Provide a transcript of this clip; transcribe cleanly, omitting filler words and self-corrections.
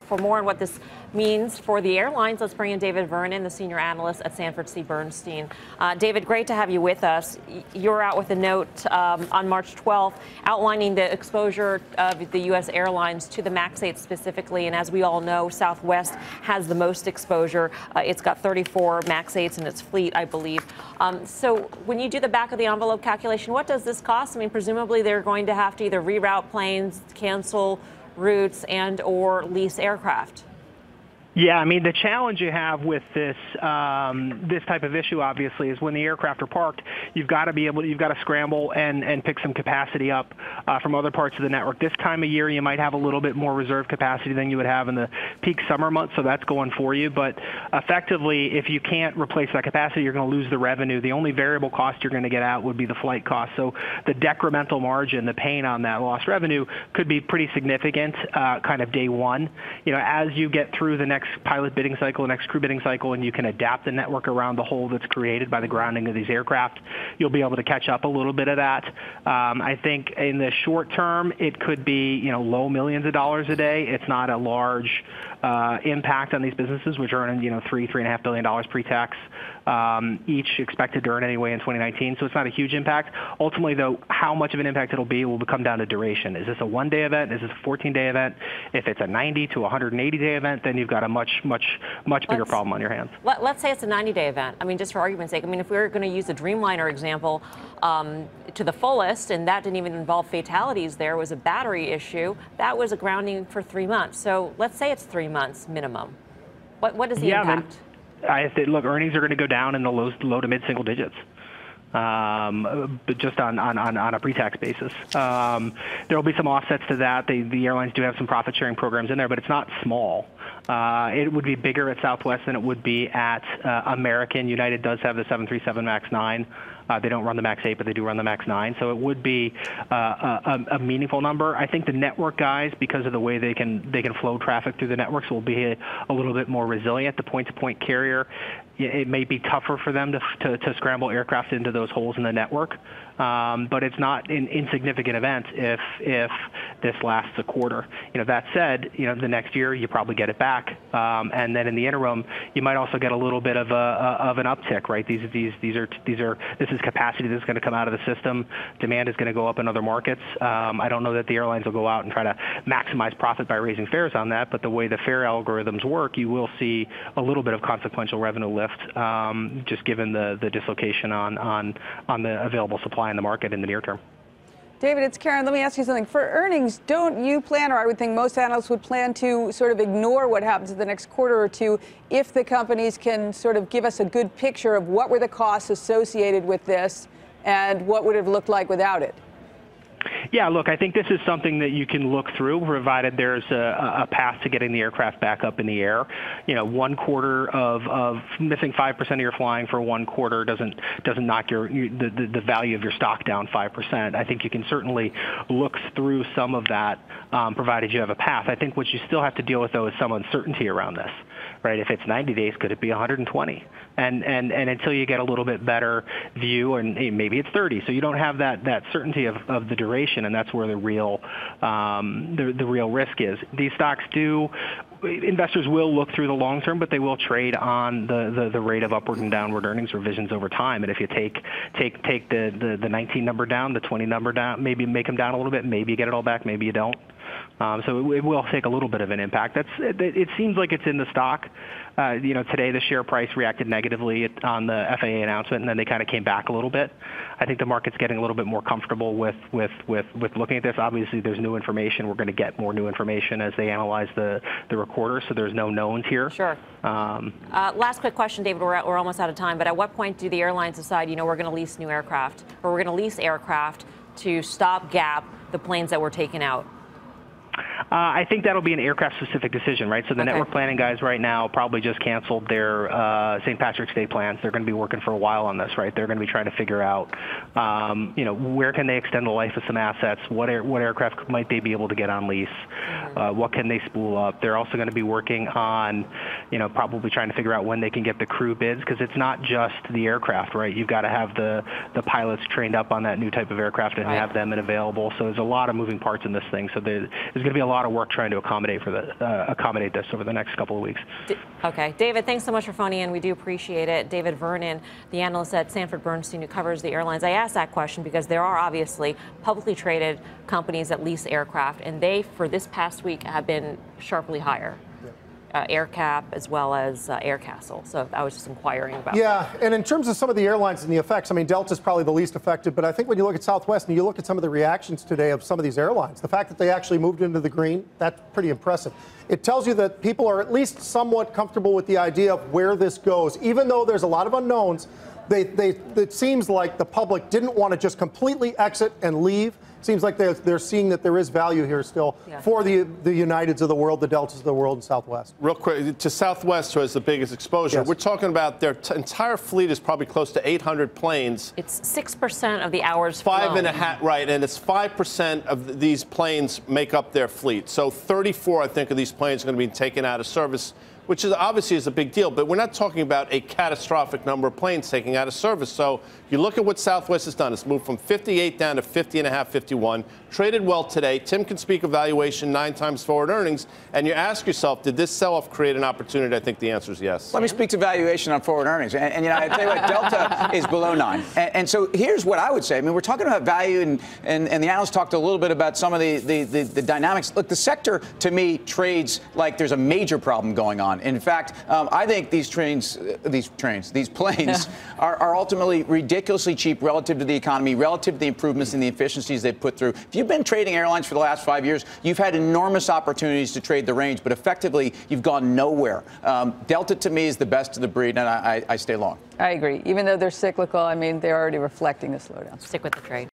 For more on what this means for the airlines, let's bring in David Vernon, the senior analyst at Sanford Bernstein. David, great to have you with us. You're out with a note on March 12th outlining the exposure of the U.S. airlines to the MAX 8 specifically. And as we all know, Southwest has the most exposure. It's got 34 MAX 8s in its fleet, I believe. So when you do the back of the envelope calculation, what does this cost? I mean, presumably they're going to have to either reroute planes, cancel routes, and or lease aircraft. Yeah, I mean, the challenge you have with this this type of issue, obviously, is when the aircraft are parked, you've got to scramble and pick some capacity up from other parts of the network. This time of year, you might have a little bit more reserve capacity than you would have in the peak summer months, so that's going for you. But effectively, if you can't replace that capacity, you're going to lose the revenue. The only variable cost you're going to get out would be the flight cost. So the decremental margin, the pain on that lost revenue, could be pretty significant kind of day one. You know, as you get through the next pilot bidding cycle, next crew bidding cycle, and you can adapt the network around the hole that's created by the grounding of these aircraft, you'll be able to catch up a little bit of that. I think in the short term, it could be, you know, low millions of dollars a day. It's not a large impact on these businesses, which earn, you know, $3.5 billion pre-tax, each expected to earn anyway in 2019. So it's not a huge impact. Ultimately, though, how much of an impact it'll be will come down to duration. Is this a one-day event? Is this a 14-day event? If it's a 90 to 180-day event, then you've got a much bigger problem on your hands. Let's say it's a 90-day event. I mean, just for argument's sake, I mean, if we were going to use the Dreamliner example to the fullest, and that didn't even involve fatalities, there was a battery issue, that was a grounding for 3 months. So let's say it's 3 months minimum. What is the impact? I think, look, earnings are going to go down in the low to mid single digits. But just on a pre-tax basis. There will be some offsets to that. The airlines do have some profit-sharing programs in there, but it's not small. It would be bigger at Southwest than it would be at American. United does have the 737 MAX 9. They don't run the MAX 8, but they do run the MAX 9. So it would be a meaningful number. I think the network guys, because of the way they can flow traffic through the networks, will be a little bit more resilient. The point-to-point carrier, it may be tougher for them to scramble aircraft into those holes in the network. But it's not an insignificant event if this lasts a quarter. You know, that said, you know, the next year you probably get it back, and then in the interim you might also get a little bit of an uptick, right? This is capacity that's going to come out of the system. Demand is going to go up in other markets. I don't know that the airlines will go out and try to maximize profit by raising fares on that, but the way the fare algorithms work, you will see a little bit of consequential revenue lift, just given the dislocation on the available supply in the market in the near term. David, it's Karen. Let me ask you something. For earnings, don't you plan, or I would think most analysts would plan, to sort of ignore what happens in the next quarter or two if the companies can sort of give us a good picture of what were the costs associated with this and what would it have looked like without it? Yeah, look, I think this is something that you can look through, provided there's a path to getting the aircraft back up in the air. You know, 1 quarter of missing 5% of your flying for 1 quarter doesn't knock the value of your stock down 5%. I think you can certainly look through some of that, provided you have a path. I think what you still have to deal with, though, is some uncertainty around this. Right? If it's 90 days, could it be 120? And until you get a little bit better view, and maybe it's 30, so you don't have that certainty of the duration, and that's where the real risk is. These stocks investors will look through the long term, but they will trade on the rate of upward and downward earnings revisions over time. And if you take the 19 number down, the 20 number down, maybe make them down a little bit, maybe you get it all back, maybe you don't. So it will take a little bit of an impact. It seems like it's in the stock. You know, today the share price reacted negatively on the FAA announcement, and then they kind of came back a little bit. I think the market's getting a little bit more comfortable with looking at this. Obviously, there's new information. We're going to get more new information as they analyze the recorder, so there's no knowns here. Sure. Last quick question, David. We're almost out of time, but at what point do the airlines decide, you know, we're going to lease new aircraft, or we're going to lease aircraft to stop-gap the planes that were taken out? I think that'll be an aircraft-specific decision, right? So the network planning guys right now probably just canceled their St. Patrick's Day plans. They're going to be working for a while on this, right? They're going to be trying to figure out, you know, where can they extend the life of some assets? What aircraft might they be able to get on lease? What can they spool up? They're also going to be working on, you know, probably trying to figure out when they can get the crew bids, because it's not just the aircraft, right? You've got to have the pilots trained up on that new type of aircraft and have them available. So there's a lot of moving parts in this thing. So there's going to be a lot lot of work trying to accommodate this over the next couple of weeks. Okay. David, thanks so much for phoning in. We do appreciate it. David Vernon, the analyst at Sanford Bernstein who covers the airlines. I asked that question because there are obviously publicly traded companies that lease aircraft, and they, for this past week, have been sharply higher. AirCap as well as Aircastle. So I was just inquiring about that. And in terms of some of the airlines and the effects, I mean, Delta's probably the least affected, but I think when you look at Southwest and you look at some of the reactions today of some of these airlines, the fact that they actually moved into the green, that's pretty impressive. It tells you that people are at least somewhat comfortable with the idea of where this goes, even though there's a lot of unknowns. It seems like the public didn't want to just completely exit and leave. Seems like they're seeing that there is value here still for the Uniteds of the world, the Deltas of the world, and Southwest. Real quick, to Southwest, who has the biggest exposure, we're talking about their entire fleet is probably close to 800 planes. It's 6% of the hours flown. 5.5, right, and it's 5% of these planes make up their fleet. So 34, I think, of these planes are going to be taken out of service, which is obviously is a big deal, but we're not talking about a catastrophic number of planes taking out of service. So you look at what Southwest has done. It's moved from 58 down to 50.5, 51. Traded well today. Tim can speak of valuation, 9 times forward earnings. And you ask yourself, did this sell-off create an opportunity? I think the answer is yes. Let me speak to valuation on forward earnings. And you know, I tell you what, Delta is below 9. And so here's what I would say. I mean, we're talking about value, and the analysts talked a little bit about some of the dynamics. Look, the sector, to me, trades like there's a major problem going on. In fact, I think these planes are ultimately ridiculously cheap relative to the economy, relative to the improvements and the efficiencies they've put through. If you've been trading airlines for the last 5 years, you've had enormous opportunities to trade the range, but effectively, you've gone nowhere. Delta, to me, is the best of the breed, and I stay long. I agree. Even though they're cyclical, I mean, they're already reflecting the slowdown. Stick with the trade.